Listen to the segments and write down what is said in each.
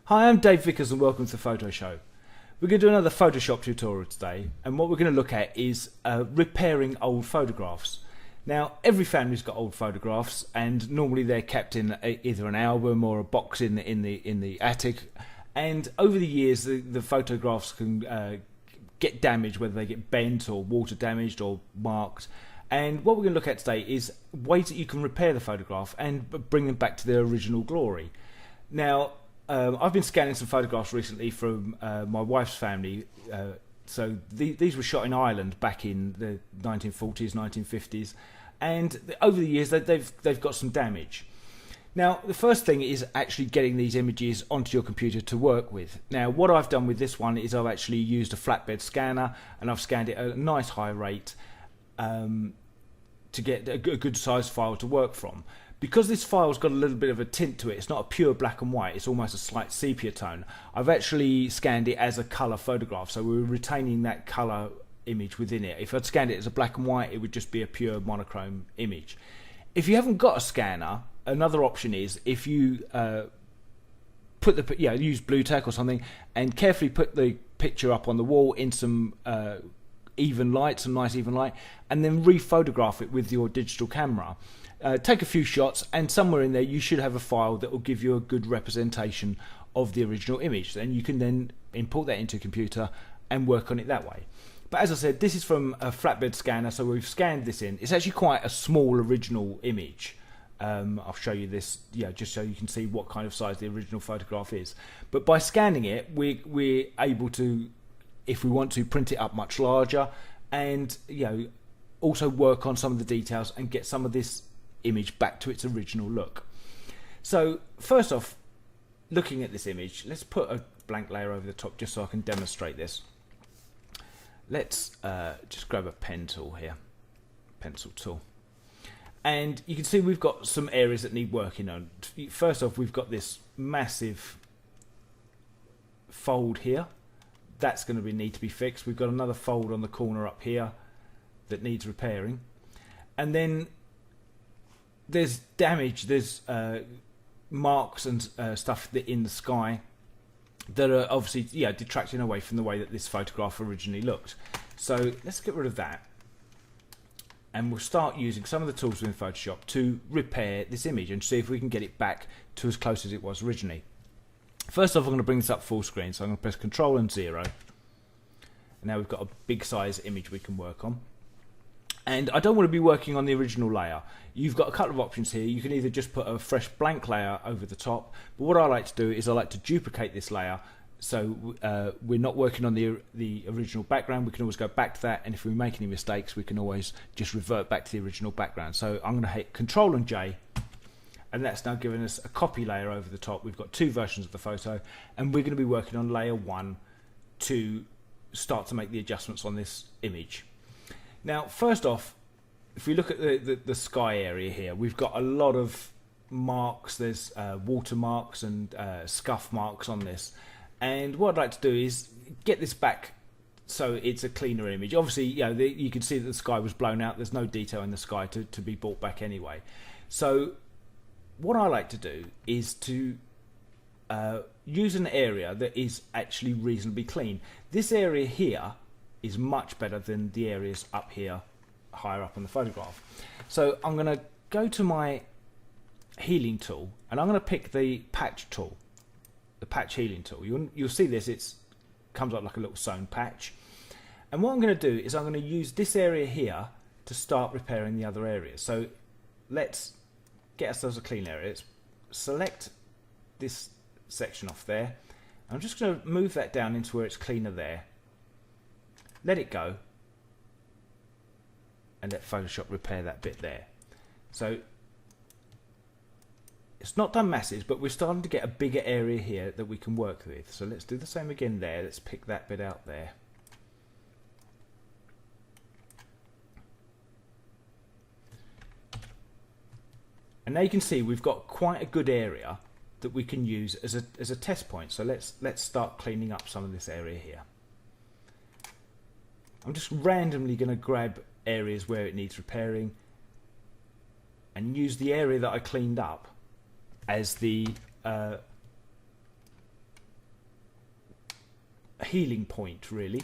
Hi, I'm Dave Vickers and welcome to the Photo Show. We're going to do another Photoshop tutorial today, and what we're going to look at is repairing old photographs. Now, every family's got old photographs, and normally they're kept in either an album or a box in the attic. And over the years, the photographs can get damaged, whether they get bent or water damaged or marked. And what we're going to look at today is ways that you can repair the photograph and bring them back to their original glory. Now, I've been scanning some photographs recently from my wife's family. So these were shot in Ireland back in the 1940s, 1950s, and over the years they've got some damage. Now, the first thing is actually getting these images onto your computer to work with. Now, what I've done with this one is I've actually used a flatbed scanner, and I've scanned it at a nice high rate to get a good size file to work from. Because this file's got a little bit of a tint to it, it's not a pure black and white, it's almost a slight sepia tone. I've actually scanned it as a colour photograph, so we're retaining that colour image within it. If I'd scanned it as a black and white, it would just be a pure monochrome image. If you haven't got a scanner, another option is if you use Blue Tack or something and carefully put the picture up on the wall in some even light, some nice even light, and then re-photograph it with your digital camera. Take a few shots, and somewhere in there you should have a file that will give you a good representation of the original image. Then you can then import that into a computer and work on it that way. But as I said, this is from a flatbed scanner, so we've scanned this in. It's actually quite a small original image. I'll show you this, just so you can see what kind of size the original photograph is. But by scanning it, we're able to, if we want to, print it up much larger, and also work on some of the details and get some of this image back to its original look. So first off, looking at this image, let's put a blank layer over the top just so I can demonstrate this. Let's just grab a pen tool here, pencil tool, and you can see we've got some areas that need working on. First off, we've got this massive fold here that's going to need to be fixed. We've got another fold on the corner up here that needs repairing, and then there's damage, there's marks and stuff in the sky that are obviously detracting away from the way that this photograph originally looked. So let's get rid of that, and we'll start using some of the tools within Photoshop to repair this image and see if we can get it back to as close as it was originally. First off, I'm going to bring this up full screen, so I'm going to press Control and 0, and now we've got a big size image we can work on. And I don't want to be working on the original layer. You've got a couple of options here. You can either just put a fresh blank layer over the top, but what I like to do is I like to duplicate this layer, so we're not working on the original background. We can always go back to that, and if we make any mistakes, we can always just revert back to the original background. So I'm going to hit Control and J, and that's now giving us a copy layer over the top. We've got two versions of the photo, and we're going to be working on layer 1 to start to make the adjustments on this image. Now, first off, if we look at the sky area here, we've got a lot of marks. There's watermarks and scuff marks on this. And what I'd like to do is get this back so it's a cleaner image. Obviously, you can see that the sky was blown out. There's no detail in the sky to be brought back anyway. So what I like to do is to use an area that is actually reasonably clean. This area here is much better than the areas up here, higher up on the photograph. So I'm going to go to my healing tool, and I'm going to pick the patch tool, the patch healing tool. You'll see this, it comes up like a little sewn patch. And what I'm going to do is I'm going to use this area here to start repairing the other areas. So let's get ourselves a clean area. Let's select this section off there. I'm just going to move that down into where it's cleaner there. Let it go, and let Photoshop repair that bit there. So it's not done massive, but we're starting to get a bigger area here that we can work with. So let's do the same again there. Let's pick that bit out there. And now you can see we've got quite a good area that we can use as a test point. So let's start cleaning up some of this area here. I'm just randomly going to grab areas where it needs repairing and use the area that I cleaned up as the healing point really.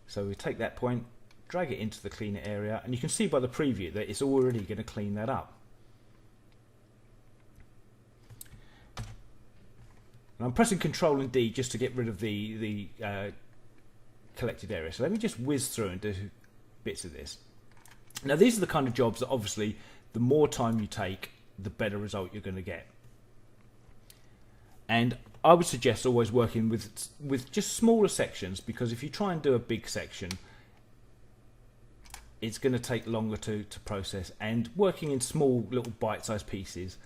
So we take that point, drag it into the cleaner area, and you can see by the preview that it's already going to clean that up. And I'm pressing Control and D just to get rid of the collected area. So let me just whiz through and do bits of this. Now these are the kind of jobs that obviously the more time you take, the better result you're going to get. And I would suggest always working with just smaller sections, because if you try and do a big section, it's going to take longer to process, and working in small little bite-sized pieces,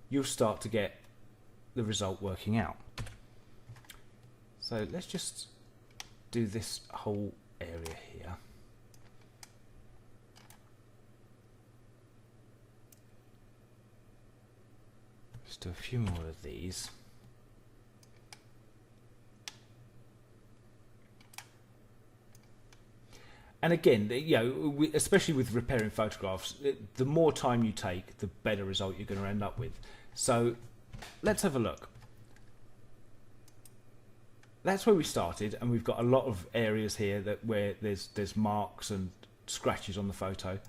you'll start to get the result working out. So let's just do this whole area here. Let's do a few more of these. And again, you know, especially with repairing photographs, the more time you take, the better result you're going to end up with. So let's have a look. That's where we started, and we've got a lot of areas here where there's marks and scratches on the photo.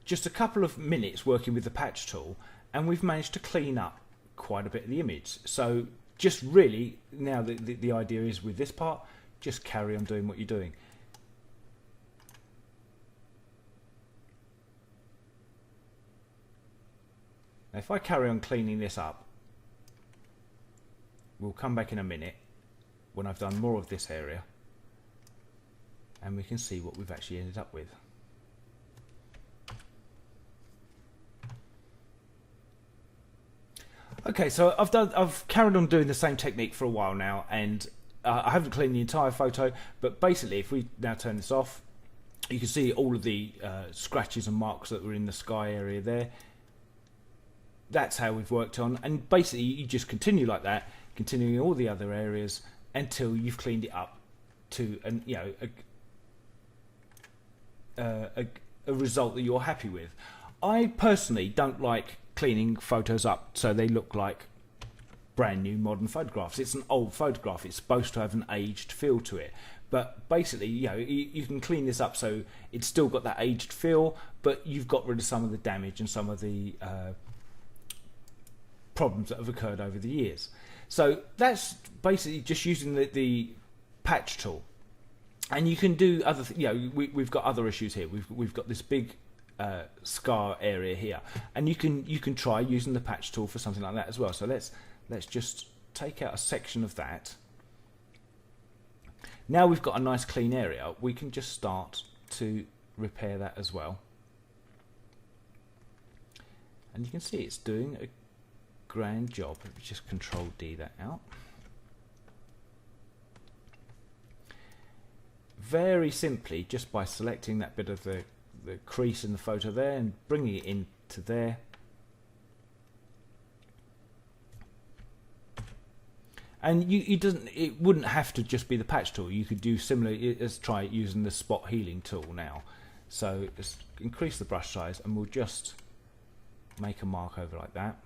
Just a couple of minutes working with the patch tool, and we've managed to clean up quite a bit of the image. So just really, now the idea is with this part, just carry on doing what you're doing. Now, if I carry on cleaning this up, we'll come back in a minute when I've done more of this area, and we can see what we've actually ended up with. Okay, so I've carried on doing the same technique for a while now, and I haven't cleaned the entire photo, but basically if we now turn this off, you can see all of the scratches and marks that were in the sky area there. That's how we've worked on, and basically you just continue like that, continuing all the other areas until you've cleaned it up to a result that you're happy with. I personally don't like cleaning photos up so they look like brand new modern photographs. It's an old photograph. It's supposed to have an aged feel to it. But basically, you can clean this up so it's still got that aged feel, but you've got rid of some of the damage and some of the problems that have occurred over the years. So that's basically just using the patch tool. And you can do other we've got other issues here. We've got this big scar area here, and you can try using the patch tool for something like that as well. So let's just take out a section of that. Now we've got a nice clean area, we can just start to repair that as well. And you can see it's doing a grand job. Let me just Control D that out. Very simply, just by selecting that bit of the crease in the photo there and bringing it into there. And it wouldn't have to just be the patch tool. You could do similar. Let's try using the spot healing tool now. So let's increase the brush size, and we'll just make a mark over like that.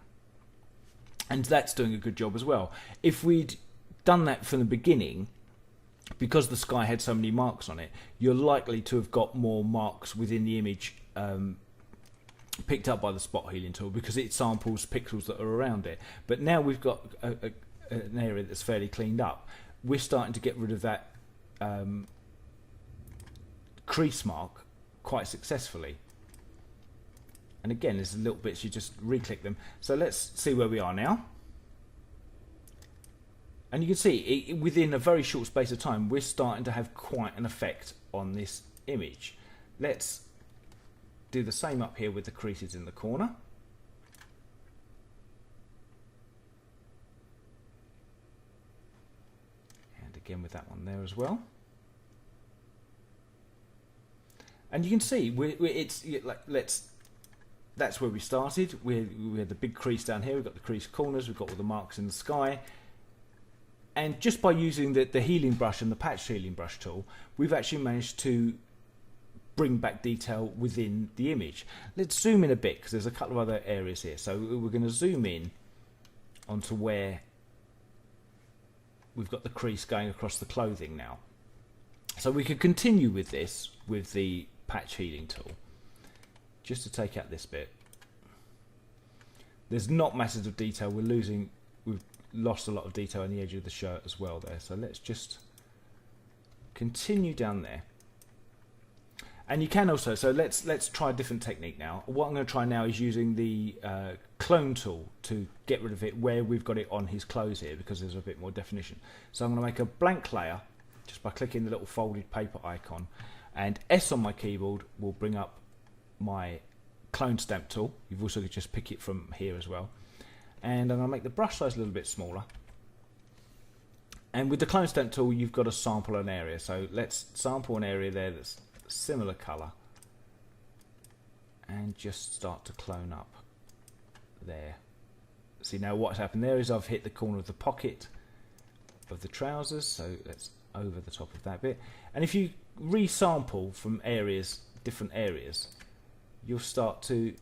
And that's doing a good job as well. If we'd done that from the beginning, because the sky had so many marks on it, you're likely to have got more marks within the image picked up by the spot healing tool, because it samples pixels that are around it. But now we've got an area that's fairly cleaned up, we're starting to get rid of that crease mark quite successfully. And again, there's little bits, you just re-click them. So let's see where we are now. And you can see within a very short space of time, we're starting to have quite an effect on this image. Let's do the same up here with the creases in the corner. And again with that one there as well. And you can see that's where we started. We had the big crease down here. We've got the crease corners. We've got all the marks in the sky. And just by using the healing brush and the patch healing brush tool, we've actually managed to bring back detail within the image. Let's zoom in a bit, because there's a couple of other areas here. So we're going to zoom in onto where we've got the crease going across the clothing now. So we could continue with this with the patch healing tool, just to take out this bit. There's not masses of detail. We've lost a lot of detail on the edge of the shirt as well there. So let's just continue down there. And you can also, so let's try a different technique now. What I'm going to try now is using the clone tool to get rid of it where we've got it on his clothes here, because there's a bit more definition. So I'm going to make a blank layer just by clicking the little folded paper icon, and S on my keyboard will bring up my clone stamp tool. You've also got to just pick it from here as well. And I'm going to make the brush size a little bit smaller. And with the clone stamp tool, you've got to sample an area. So let's sample an area there that's similar colour, and just start to clone up there. See, now what's happened there is I've hit the corner of the pocket of the trousers, so let's over the top of that bit. And if you resample from areas, different areas, you'll start to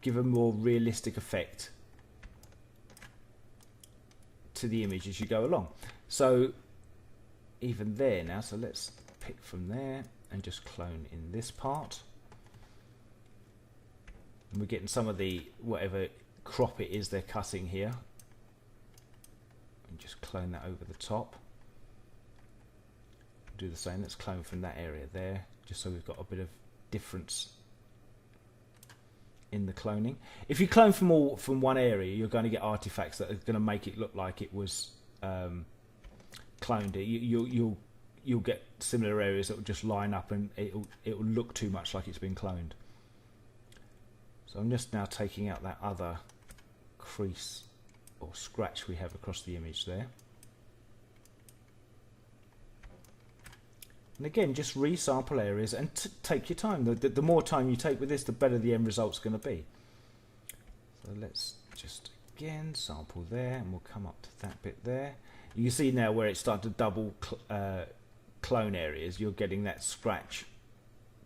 give a more realistic effect to the image as you go along. So even there now, so let's pick from there and just clone in this part. And we're getting some of the whatever crop it is they're cutting here, and just clone that over the top. Do the same. Let's clone from that area there, just so we've got a bit of difference in the cloning. If you clone from one area, you're going to get artifacts that are going to make it look like it was cloned. You'll get similar areas that will just line up, and it'll look too much like it's been cloned. So I'm just now taking out that other crease or scratch we have across the image there. And again, just resample areas and take your time. The more time you take with this, the better the end result's going to be. So let's just again sample there, and we'll come up to that bit there. You can see now where it's starting to double clone areas. You're getting that scratch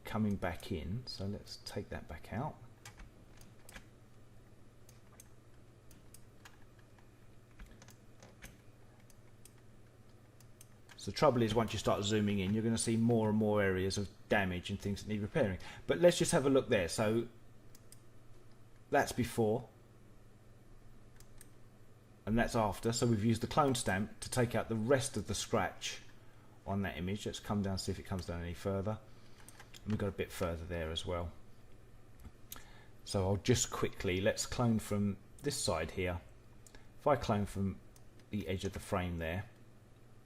coming back in. So let's take that back out. So the trouble is, once you start zooming in, you're going to see more and more areas of damage and things that need repairing. But let's just have a look there. So that's before, and that's after. So we've used the clone stamp to take out the rest of the scratch on that image. Let's come down, see if it comes down any further. And we've got a bit further there as well. So I'll just quickly, let's clone from this side here. If I clone from the edge of the frame there,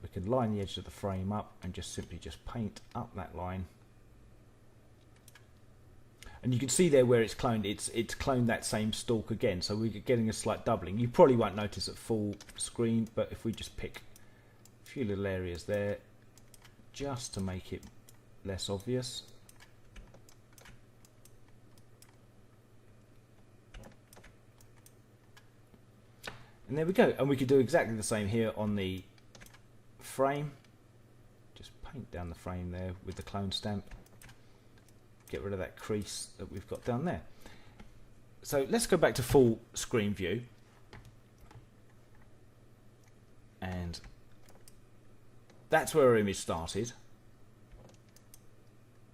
we can line the edge of the frame up and just simply just paint up that line. And you can see there where it's cloned, it's cloned that same stalk again, so we're getting a slight doubling. You probably won't notice at full screen, but if we just pick a few little areas there just to make it less obvious. And there we go. And we could do exactly the same here on the frame. Just paint down the frame there with the clone stamp. Get rid of that crease that we've got down there. So let's go back to full screen view. And that's where our image started.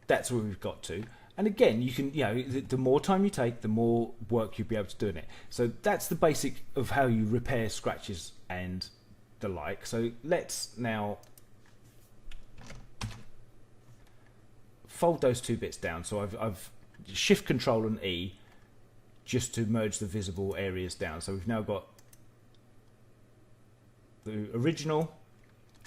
That's where we've got to. And again, you can, the more time you take, the more work you'll be able to do in it. So that's the basic of how you repair scratches and the like. So let's now fold those two bits down. So I've Shift, Control and E just to merge the visible areas down. So we've now got the original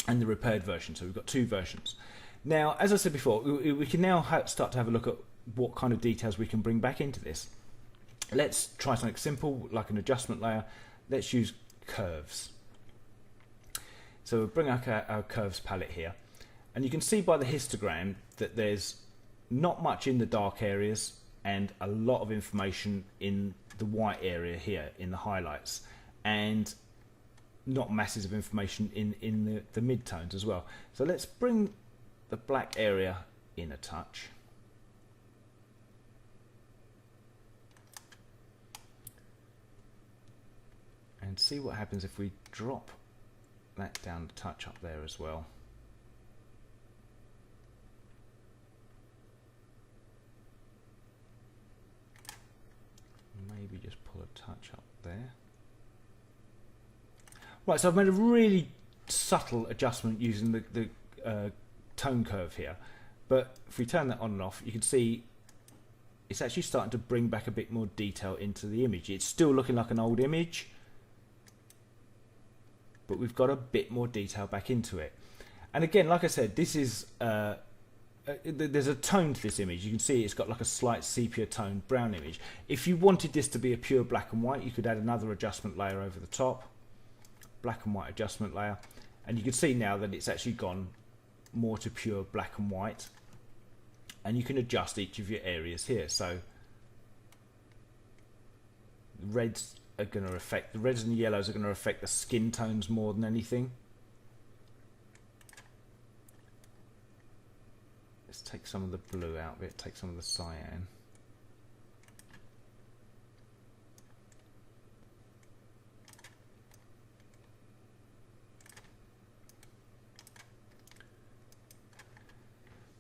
and the repaired version. So we've got two versions. Now, as I said before, we can now start to have a look at what kind of details we can bring back into this. Let's try something simple like an adjustment layer. Let's use curves. So we'll bring up our curves palette here, and you can see by the histogram that there's not much in the dark areas and a lot of information in the white area here in the highlights, and not masses of information in the mid-tones as well. So let's bring the black area in a touch. And see what happens if we drop that down a touch up there as well. Maybe just pull a touch up there. Right, so I've made a really subtle adjustment using the tone curve here, but if we turn that on and off, you can see it's actually starting to bring back a bit more detail into the image. It's still looking like an old image, but we've got a bit more detail back into it. And again, like I said, this is there's a tone to this image. You can see it's got like a slight sepia toned brown image. If you wanted this to be a pure black and white, you could add another adjustment layer over the top, black and white adjustment layer, and you can see now that it's actually gone more to pure black and white. And you can adjust each of your areas here. So the reds are going to affect, the reds and yellows are going to affect the skin tones more than anything. Let's take some of the blue out of it, take some of the cyan.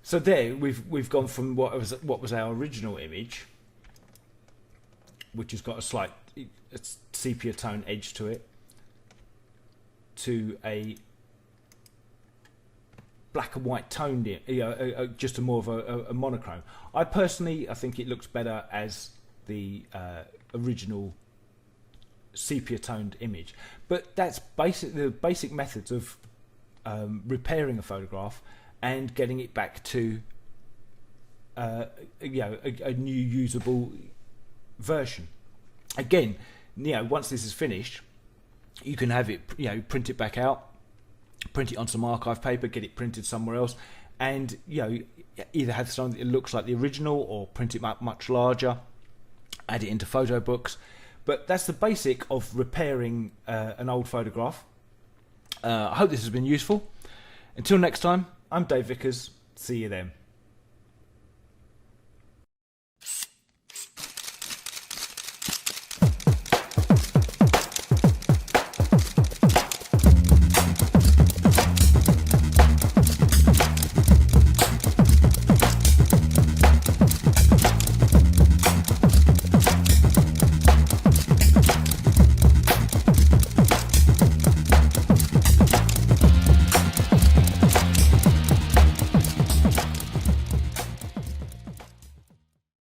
So there we've gone from what was our original image, which has got a slight sepia tone edge to it, to a black and white toned, just a more of a monochrome. I think it looks better as the original sepia toned image, but that's the basic methods of repairing a photograph and getting it back to a new usable version. Again, once this is finished, you can have it, print it back out, print it on some archive paper, get it printed somewhere else, and either have something that looks like the original or print it much larger, add it into photo books. But that's the basic of repairing an old photograph. I hope this has been useful. Until next time, I'm Dave Vickers. See you then.